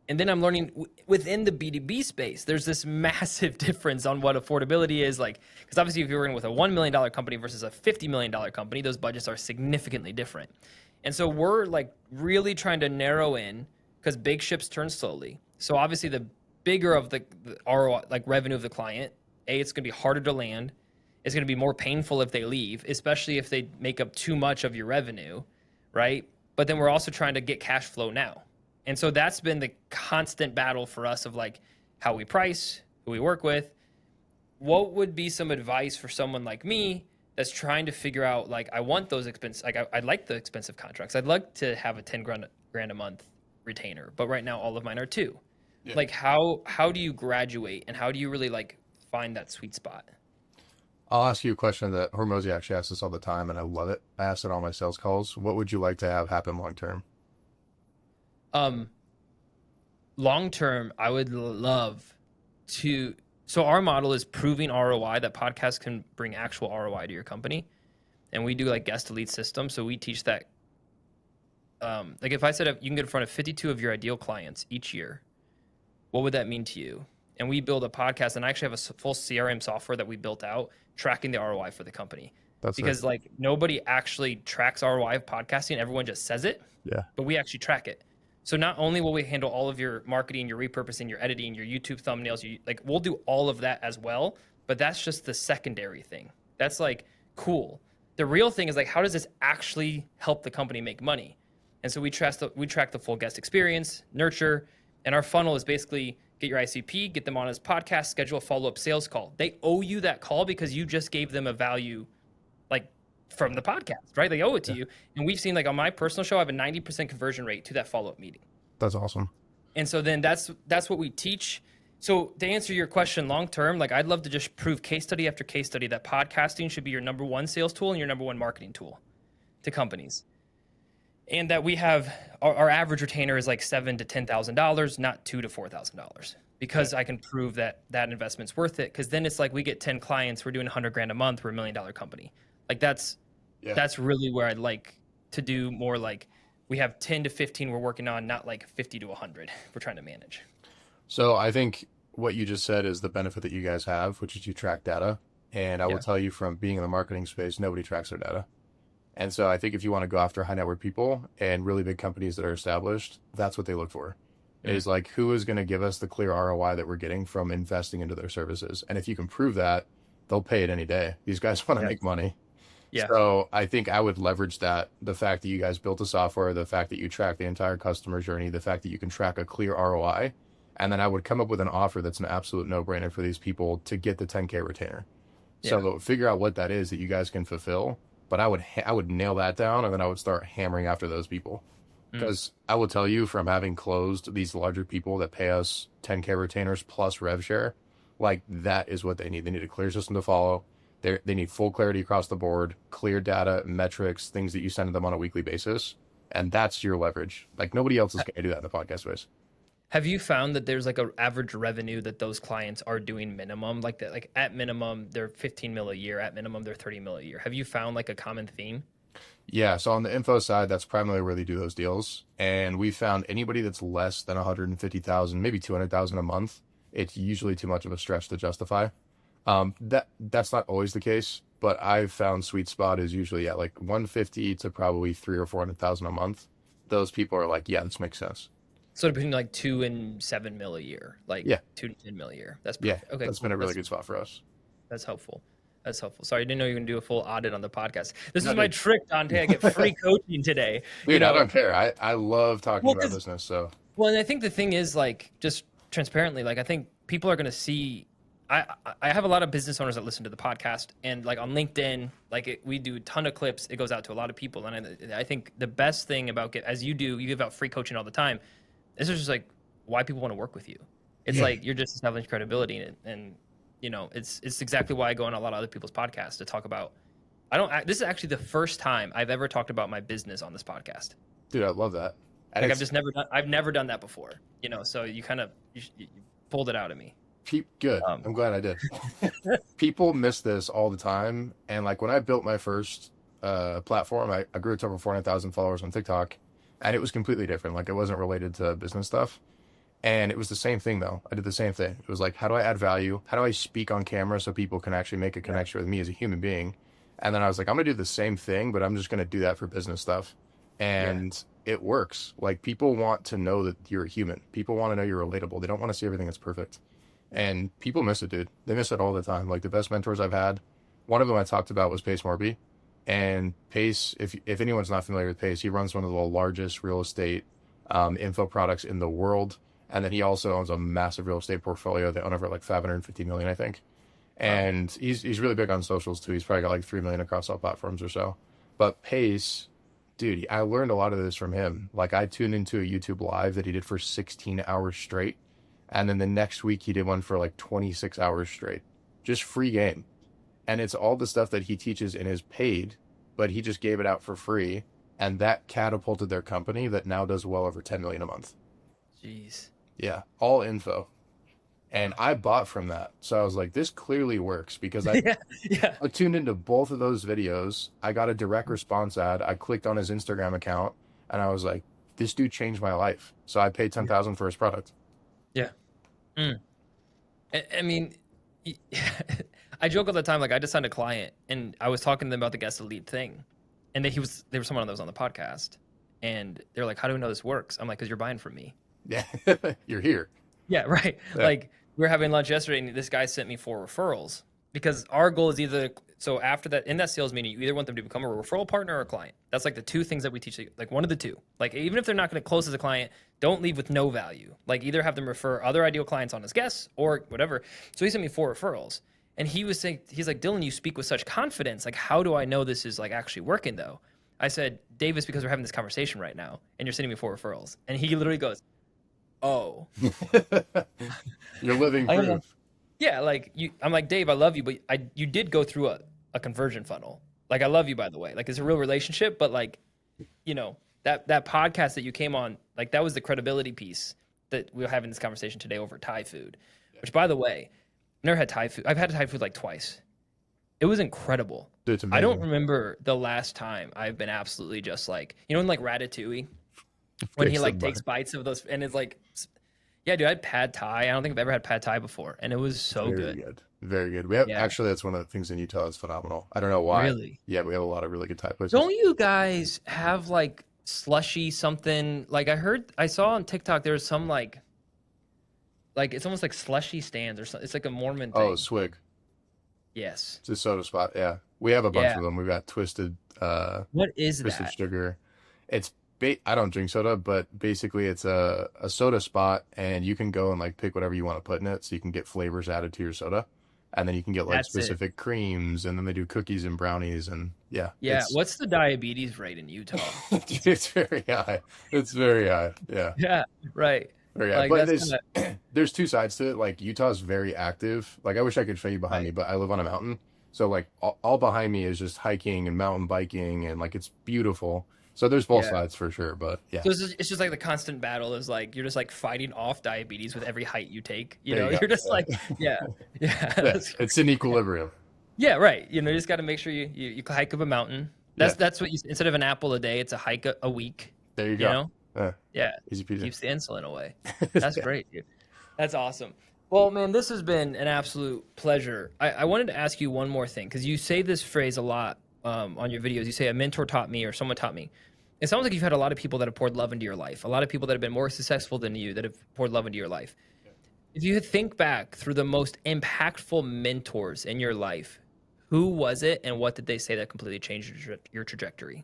And then I'm learning within the B2B space, there's this massive difference on what affordability is like, because obviously if you're working with a $1 million company versus a $50 million company, those budgets are significantly different. And so we're like really trying to narrow in because big ships turn slowly. So obviously the bigger of the ROI, like revenue of the client, it's going to be harder to land. It's going to be more painful if they leave, especially if they make up too much of your revenue, right? But then we're also trying to get cash flow now. And so that's been the constant battle for us of like how we price, who we work with. What would be some advice for someone like me that's trying to figure out, like, I want those expensive, like I like the expensive contracts. I'd like to have a 10 grand a month retainer, but right now all of mine are 2. Yeah. Like how do you graduate and how do you really like find that sweet spot? I'll ask you a question that Hormozy actually asks us all the time, and I love it. I ask it on my sales calls. What would you like to have happen long term? Long term, I would love to. So our model is proving ROI, that podcasts can bring actual ROI to your company. And we do like guest elite system. So we teach that. Like if I said you can get in front of 52 of your ideal clients each year, what would that mean to you? And we build a podcast, and I actually have a full CRM software that we built out tracking the ROI for the company. Because like nobody actually tracks ROI of podcasting. Everyone just says it. Yeah. But we actually track it. So not only will we handle all of your marketing, your repurposing, your editing, your YouTube thumbnails, we'll do all of that as well, but that's just the secondary thing. That's like cool. The real thing is like, how does this actually help the company make money? And so we track the full guest experience, nurture, and our funnel is basically get your ICP, get them on his podcast, schedule a follow-up sales call. They owe you that call because you just gave them a value like from the podcast, right? They owe it to you. And we've seen like on my personal show, I have a 90% conversion rate to that follow-up meeting. That's awesome. And so then that's what we teach. So to answer your question long term, like I'd love to just prove case study after case study that podcasting should be your number one sales tool and your number one marketing tool to companies. And that we have our average retainer is like $7,000 to $10,000, not $2,000 to $4,000, because I can prove that that investment's worth it. Because then it's like we get 10 clients, we're doing 100 grand a month, we're $1 million company. Like that's really where I'd like to do more. Like we have 10 to 15 we're working on, not like 50 to 100 we're trying to manage. So I think what you just said is the benefit that you guys have, which is you track data. And I will tell you from being in the marketing space, nobody tracks their data. And so I think if you want to go after high net worth people and really big companies that are established, that's what they look for. Is like, who is going to give us the clear ROI that we're getting from investing into their services? And if you can prove that, they'll pay it any day. These guys want to make money. Yeah. So I think I would leverage that, the fact that you guys built a software, the fact that you track the entire customer journey, the fact that you can track a clear ROI. And then I would come up with an offer that's an absolute no-brainer for these people to get the 10K retainer. So figure out what that is that you guys can fulfill. But I would nail that down, and then I would start hammering after those people. Because I will tell you, from having closed these larger people that pay us 10K retainers plus rev share, like that is what they need. They need a clear system to follow. They need full clarity across the board, clear data, metrics, things that you send to them on a weekly basis. And that's your leverage. Like nobody else is going to do that in the podcast space. Have you found that there's like an average revenue that those clients are doing minimum, like that, like at minimum, they're 15 mil a year, at minimum, they're 30 mil a year. Have you found like a common theme? Yeah. So on the info side, that's primarily where they do those deals. And we found anybody that's less than 150,000, maybe 200,000 a month, it's usually too much of a stretch to justify. That's not always the case, but I've found sweet spot is usually at like 150 to probably 300,000 or 400,000 a month. Those people are like, yeah, this makes sense. So between like 2 and 7 mil a year, like 2 to 10 mil a year. That's perfect. Okay, that's been a really good spot for us. That's helpful. That's helpful. Sorry, I didn't know you were going to do a full audit on the podcast. This is my trick, Dante. I get free coaching today. Dude, I don't care. I love talking about business. So and I think the thing is, like, just transparently, like, I think people are going to see. I have a lot of business owners that listen to the podcast, and like on LinkedIn, like we do a ton of clips. It goes out to a lot of people, and I think the best thing about as you give out free coaching all the time. This is just like why people want to work with you. It's like you're just establishing credibility in it, and you know it's exactly why I go on a lot of other people's podcasts to talk about. This is actually the first time I've ever talked about my business on this podcast. Dude, I love that. Like I've never done that before. You know, so you kind of you pulled it out of me. Good. I'm glad I did. People miss this all the time, and like when I built my first platform, I grew it to over 400,000 followers on TikTok. And it was completely different. Like it wasn't related to business stuff. And it was the same thing though. I did the same thing. It was like, how do I add value? How do I speak on camera so people can actually make a connection with me as a human being? And then I was like, I'm going to do the same thing, but I'm just going to do that for business stuff. And it works. Like people want to know that you're a human. People want to know you're relatable. They don't want to see everything that's perfect. And people miss it, dude. They miss it all the time. Like the best mentors I've had, one of them I talked about was Pace Morby. And Pace, if anyone's not familiar with Pace, he runs one of the largest real estate info products in the world. And then he also owns a massive real estate portfolio. They own over like 550 million, I think. And he's really big on socials too. He's probably got like 3 million across all platforms or so. But Pace, dude, I learned a lot of this from him. Like I tuned into a YouTube live that he did for 16 hours straight. And then the next week he did one for like 26 hours straight. Just free game. And it's all the stuff that he teaches in his paid, but he just gave it out for free. And that catapulted their company that now does well over 10 million a month. Jeez. Yeah. All info. And I bought from that. So I was like, this clearly works because I tuned into both of those videos. I got a direct response ad. I clicked on his Instagram account and I was like, this dude changed my life. So I paid 10,000 for his product. Yeah. I mean, I joke all the time. Like I just signed a client and I was talking to them about the guest elite thing. And they were someone that was on the podcast and they're like, how do we know this works? I'm like, cause you're buying from me. Yeah. You're here. Yeah. Right. Yeah. Like we were having lunch yesterday and this guy sent me 4 referrals because our goal is so after that, in that sales meeting, you either want them to become a referral partner or a client. That's like the 2 things that we teach, like one of the 2. Like even if they're not going to close as a client, don't leave with no value. Like either have them refer other ideal clients on as guests or whatever. So he sent me 4 referrals. And he was saying, he's like, Dillon, you speak with such confidence. Like, how do I know this is like actually working though? I said, Davis, because we're having this conversation right now and you're sending me 4 referrals. And he literally goes, oh, You're living I'm like, proof. yeah, like I'm like, Dave, I love you, but you did go through a conversion funnel. Like, I love you, by the way. Like, it's a real relationship, but like, you know, that podcast that you came on, like, that was the credibility piece that we were having this conversation today over Thai food, which, by the way, I've never had Thai food. I've had Thai food like twice. It was incredible. Dude, it's I don't amazing. remember the last time I've been absolutely just like, in like Ratatouille, when he Fix the like takes butter. bites of those and it's like, yeah, dude, I had pad Thai. I don't think I've ever had pad Thai before, and it was so Very good. good. Very good. We have Yeah, actually that's one of the things in Utah that's phenomenal. I don't know why. really. Yeah, we have a lot of really good Thai places. Don't you guys have like slushy something? Like, I saw on TikTok there was some like it's almost like slushy stands or something. It's like a Mormon Oh, thing. Swig. Yes. It's a soda spot. Yeah. We have a bunch Yeah. of them. We've got What is twisted that? sugar. It's I don't drink soda, but basically it's a soda spot and you can go and like pick whatever you want to put in it so you can get flavors added to your soda. And then you can get like That's it. specific creams and then they do cookies and brownies and yeah, Yeah. What's the diabetes rate in Utah? it's very high. It's very high. Yeah. Yeah. Right. Very high. Like, But that's there's kind of there's two sides to it. Like Utah's very active. Like I wish I could show you behind me, right. but I live on a mountain. So like all behind me is just hiking and mountain biking and like it's beautiful. So there's both Yeah. sides for sure, but yeah. So it's just like the constant battle is like you're just like fighting off diabetes with every height you take. There you go. You're just like, Yeah. yeah, yeah, Yeah. that's It's in equilibrium. yeah, right. You just got to make sure you hike up a mountain. Yeah. That's what you instead of an apple a day, it's a hike a week. There you You go. know, Yeah. yeah, Easy peasy. keeps the insulin away. That's Yeah. great, dude. That's awesome. Well, man, this has been an absolute pleasure. I wanted to ask you one more thing because you say this phrase a lot on your videos. You say a mentor taught me or someone taught me. It sounds like you've had a lot of people that have poured love into your life, a lot of people that have been more successful than you that have poured love into your life. If you think back through the most impactful mentors in your life, who was it and what did they say that completely changed your trajectory?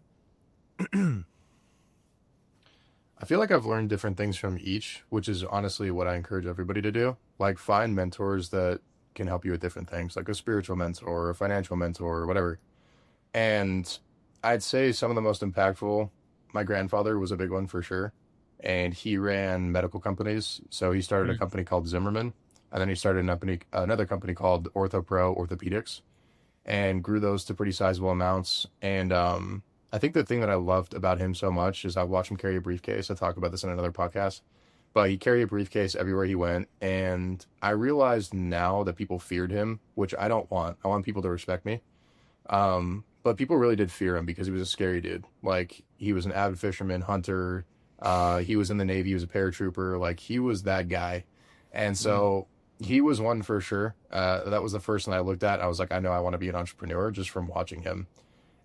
I feel like I've learned different things from each, which is honestly what I encourage everybody to do. Like find mentors that can help you with different things, like a spiritual mentor or a financial mentor or whatever. And I'd say some of the most impactful, my grandfather was a big one for sure. And he ran medical companies. So he started a Mm, company called Zimmerman, and then he started another company called OrthoPro Orthopedics, and grew those to pretty sizable amounts. And I think the thing that I loved about him so much is I watched him carry a briefcase. I talk about this in another podcast, but he carried a briefcase everywhere he went. And I realized now that people feared him, which I don't want. I want people to respect me. But people really did fear him because he was a scary dude. Like he was an avid fisherman, hunter. He was in the Navy. He was a paratrooper. Like he was that guy. And mm, so he was one for sure. That was the first one I looked at. I was like, I know I want to be an entrepreneur just from watching him.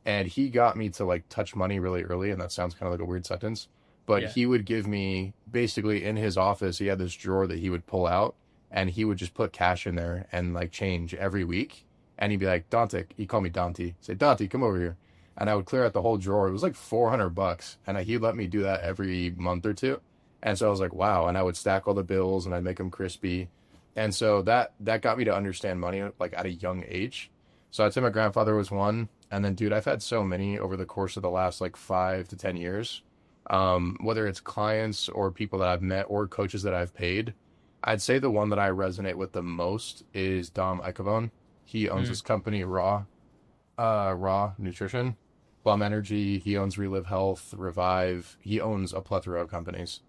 And he got me to like touch money really early. And that sounds kind of like a weird sentence, but yeah. he would give me basically in his office, he had this drawer that he would pull out and he would just put cash in there and like change every week. And he'd be like, Dante, he called me Dante, say, Dante, come over here. And I would clear out the whole drawer. It was like $400. And he'd let me do that every month or two. And so I was like, wow. And I would stack all the bills and I'd make them crispy. And so that got me to understand money like at a young age. So I'd say my grandfather was one. And then, dude, I've had so many over the course of the last like 5 to 10 years. Whether it's clients or people that I've met or coaches that I've paid, I'd say the one that I resonate with the most is Dom Icavone. He owns Mm, this company, Raw Nutrition, Plum Energy. He owns Relive Health, Revive. He owns a plethora of companies.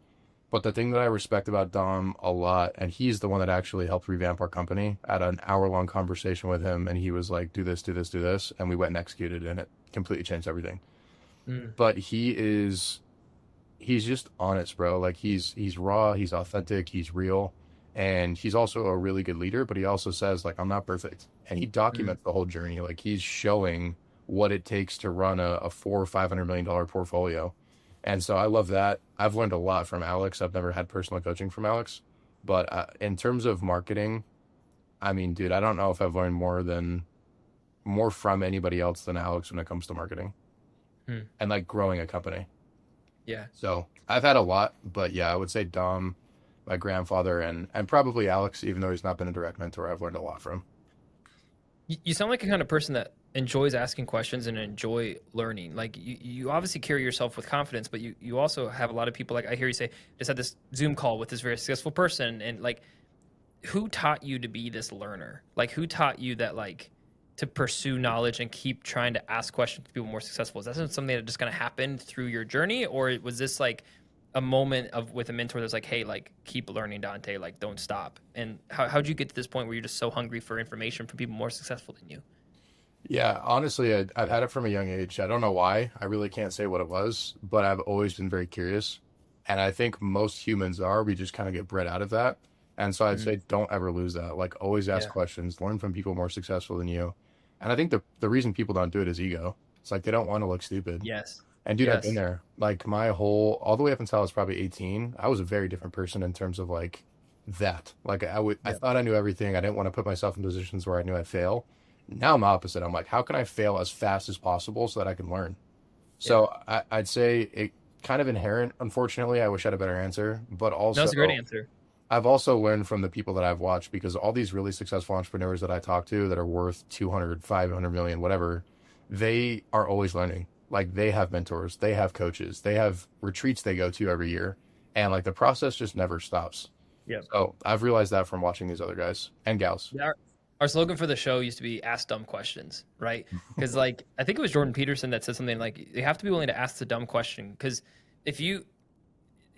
But the thing that I respect about Dom a lot, and he's the one that actually helped revamp our company. I had an hour-long conversation with him, and he was like, "Do this, do this, do this," and we went and executed, and it completely changed everything. mm, But he's just honest, bro. Like he's raw, he's authentic, he's real, and he's also a really good leader. But he also says like, "I'm not perfect," and he mm. documents the whole journey. Like he's showing what it takes to run a $400 or $500 million portfolio. And so I love that. I've learned a lot from Alex. I've never had personal coaching from Alex, but in terms of marketing, I mean, dude, I don't know if I've learned more from anybody else than Alex when it comes to marketing Mm. and like growing a company. Yeah. So I've had a lot, but yeah, I would say Dom, my grandfather, and probably Alex, even though he's not been a direct mentor, I've learned a lot from. You sound like a kind of person that enjoys asking questions and enjoy learning. Like you obviously carry yourself with confidence, but you also have a lot of people, like I hear you say, just had this Zoom call with this very successful person, and like, who taught you to be this learner? Like, who taught you that, like, to pursue knowledge and keep trying to ask questions to people more successful? Is that something that just kind of happened through your journey, or was this like a moment of with a mentor that's like, hey, like, keep learning, Dante, like, don't stop? And how'd you get to this point where you're just so hungry for information from people more successful than you? Yeah, honestly, I've had it from a young age. I don't know why. I really can't say what it was, but I've always been very curious. And I think most humans are. We just kind of get bred out of that. And so I'd Mhm. say don't ever lose that. Like, always ask Yeah. questions, learn from people more successful than you. And I think the reason people don't do it is ego. It's like they don't want to look stupid. Yes. And dude, I've been Yes. there. Like all the way up until I was probably 18, I was a very different person in terms of like that. Like I Yeah. thought I knew everything. I didn't want to put myself in positions where I knew I'd fail. Now I'm opposite. I'm like, how can I fail as fast as possible so that I can learn? Yeah. So I'd say it kind of inherent, unfortunately. I wish I had a better answer, but No, that's a great also answer. I've also learned from the people that I've watched because all these really successful entrepreneurs that I talk to that are worth 200, 500 million, whatever, they are always learning. Like they have mentors, they have coaches, they have retreats they go to every year. And like the process just never stops. Yeah. So I've realized that from watching these other guys and gals. Yeah, our slogan for the show used to be "Ask Dumb Questions," right? Because like I think it was Jordan Peterson that said something like, "You have to be willing to ask the dumb question." Because if you,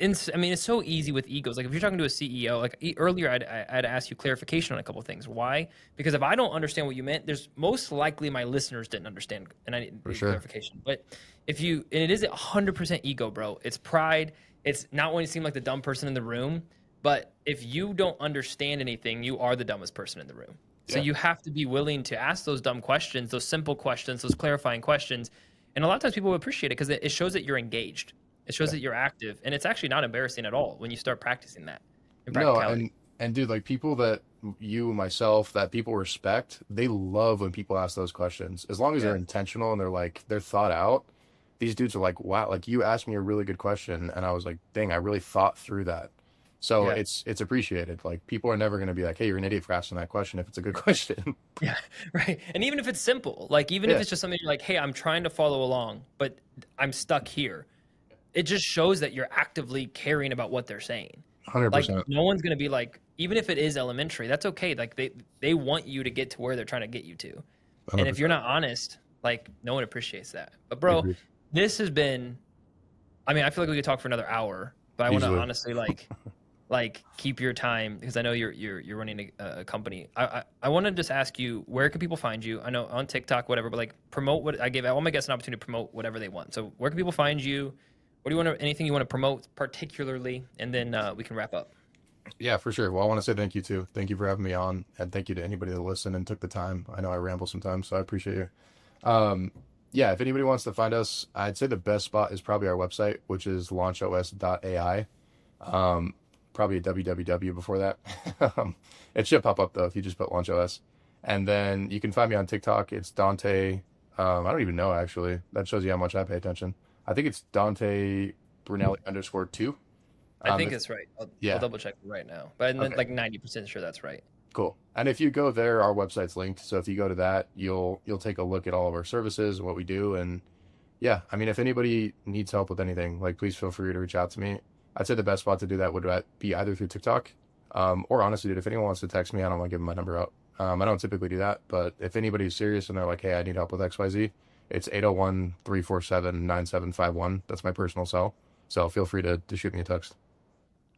I mean, it's so easy with egos. Like if you're talking to a CEO, like earlier, I'd ask you clarification on a couple of things. Why? Because if I don't understand what you meant, there's most likely my listeners didn't understand, and I For need sure. clarification. But if you, and it is 100% ego, bro. It's pride. It's not wanting to seem like the dumb person in the room. But if you don't understand anything, you are the dumbest person in the room. So Yeah. you have to be willing to ask those dumb questions, those simple questions, those clarifying questions. And a lot of times people will appreciate it because it shows that you're engaged. It shows Yeah. that you're active. And it's actually not embarrassing at all when you start practicing that in No, practicality. and dude, like people that you, myself, that people respect, they love when people ask those questions. As long as they're Yeah. intentional and they're thought out. These dudes are like, wow, like you asked me a really good question, and I was like, dang, I really thought through that. So Yeah. it's appreciated. Like people are never gonna be like, hey, you're an idiot for asking that question if it's a good question. Yeah. Right. And even if it's simple, like even if Yeah, it's just something you're like, hey, I'm trying to follow along, but I'm stuck here. It just shows that you're actively caring about what they're saying. Like 100%. no one's gonna be like, even if it is elementary, that's okay. Like they want you to get to where they're trying to get you to. And if you're 100%. not honest, like no one appreciates that. But I bro, agree. this has been, I mean, I feel like we could talk for another hour, but I want to Easily. honestly like keep your time because I know you're running a company. I want to just ask you, where can people find you? I know on TikTok, whatever, but like promote what I gave. I want my guests an opportunity to promote whatever they want. So where can people find you? What do you want to, anything you want to promote particularly? And then we can wrap up. Yeah, for sure. Well, I want to say thank you too. Thank you for having me on, and thank you to anybody that listened and took the time. I know I ramble sometimes, so I appreciate you. Um, yeah, if anybody wants to find us, I'd say the best spot is probably our website, which is launchos.ai. Probably a www before that. It should pop up though if you just put LaunchOS. And then you can find me on TikTok. It's Dante. I don't even know actually. That shows you how much I pay attention. I think it's Dante Brunelli _2. I think If, it's right. I'll yeah. double check right now, but I'm Okay. like 90% sure that's right. Cool. And if you go there, our website's linked. So if you go to that, you'll take a look at all of our services and what we do. And yeah, I mean, if anybody needs help with anything, like please feel free to reach out to me. I'd say the best spot to do that would be either through TikTok, or honestly, dude, if anyone wants to text me, I don't want to give them my number out. I don't typically do that, but if anybody's serious and they're like, hey, I need help with XYZ, it's 801-347-9751. That's my personal cell. So feel free to shoot me a text.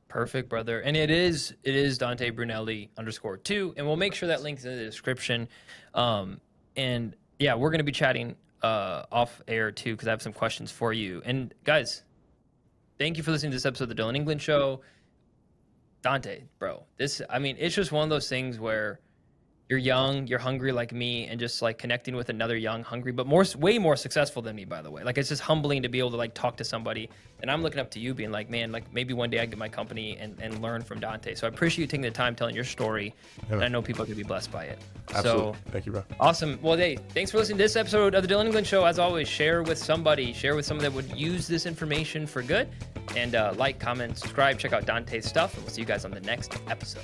Perfect, brother. And it is Dante Brunelli _2, and we'll make sure that link's in the description. And yeah, we're gonna be chatting off air too because I have some questions for you. And guys, thank you for listening to this episode of the Dillon England Show. Dante, bro, I mean, it's just one of those things where you're young, you're hungry like me, and just like connecting with another young, hungry, but way more successful than me, by the way. Like it's just humbling to be able to like talk to somebody, and I'm looking up to you, being like, man, like maybe one day I get my company and learn from Dante. So I appreciate you taking the time telling your story, and I know people are gonna be blessed by it. Absolutely. So Thank you, bro. awesome. Well, hey, thanks for listening to this episode of the Dillon England Show. As always, share with someone that would use this information for good, and like, comment, subscribe, check out Dante's stuff, and we'll see you guys on the next episode.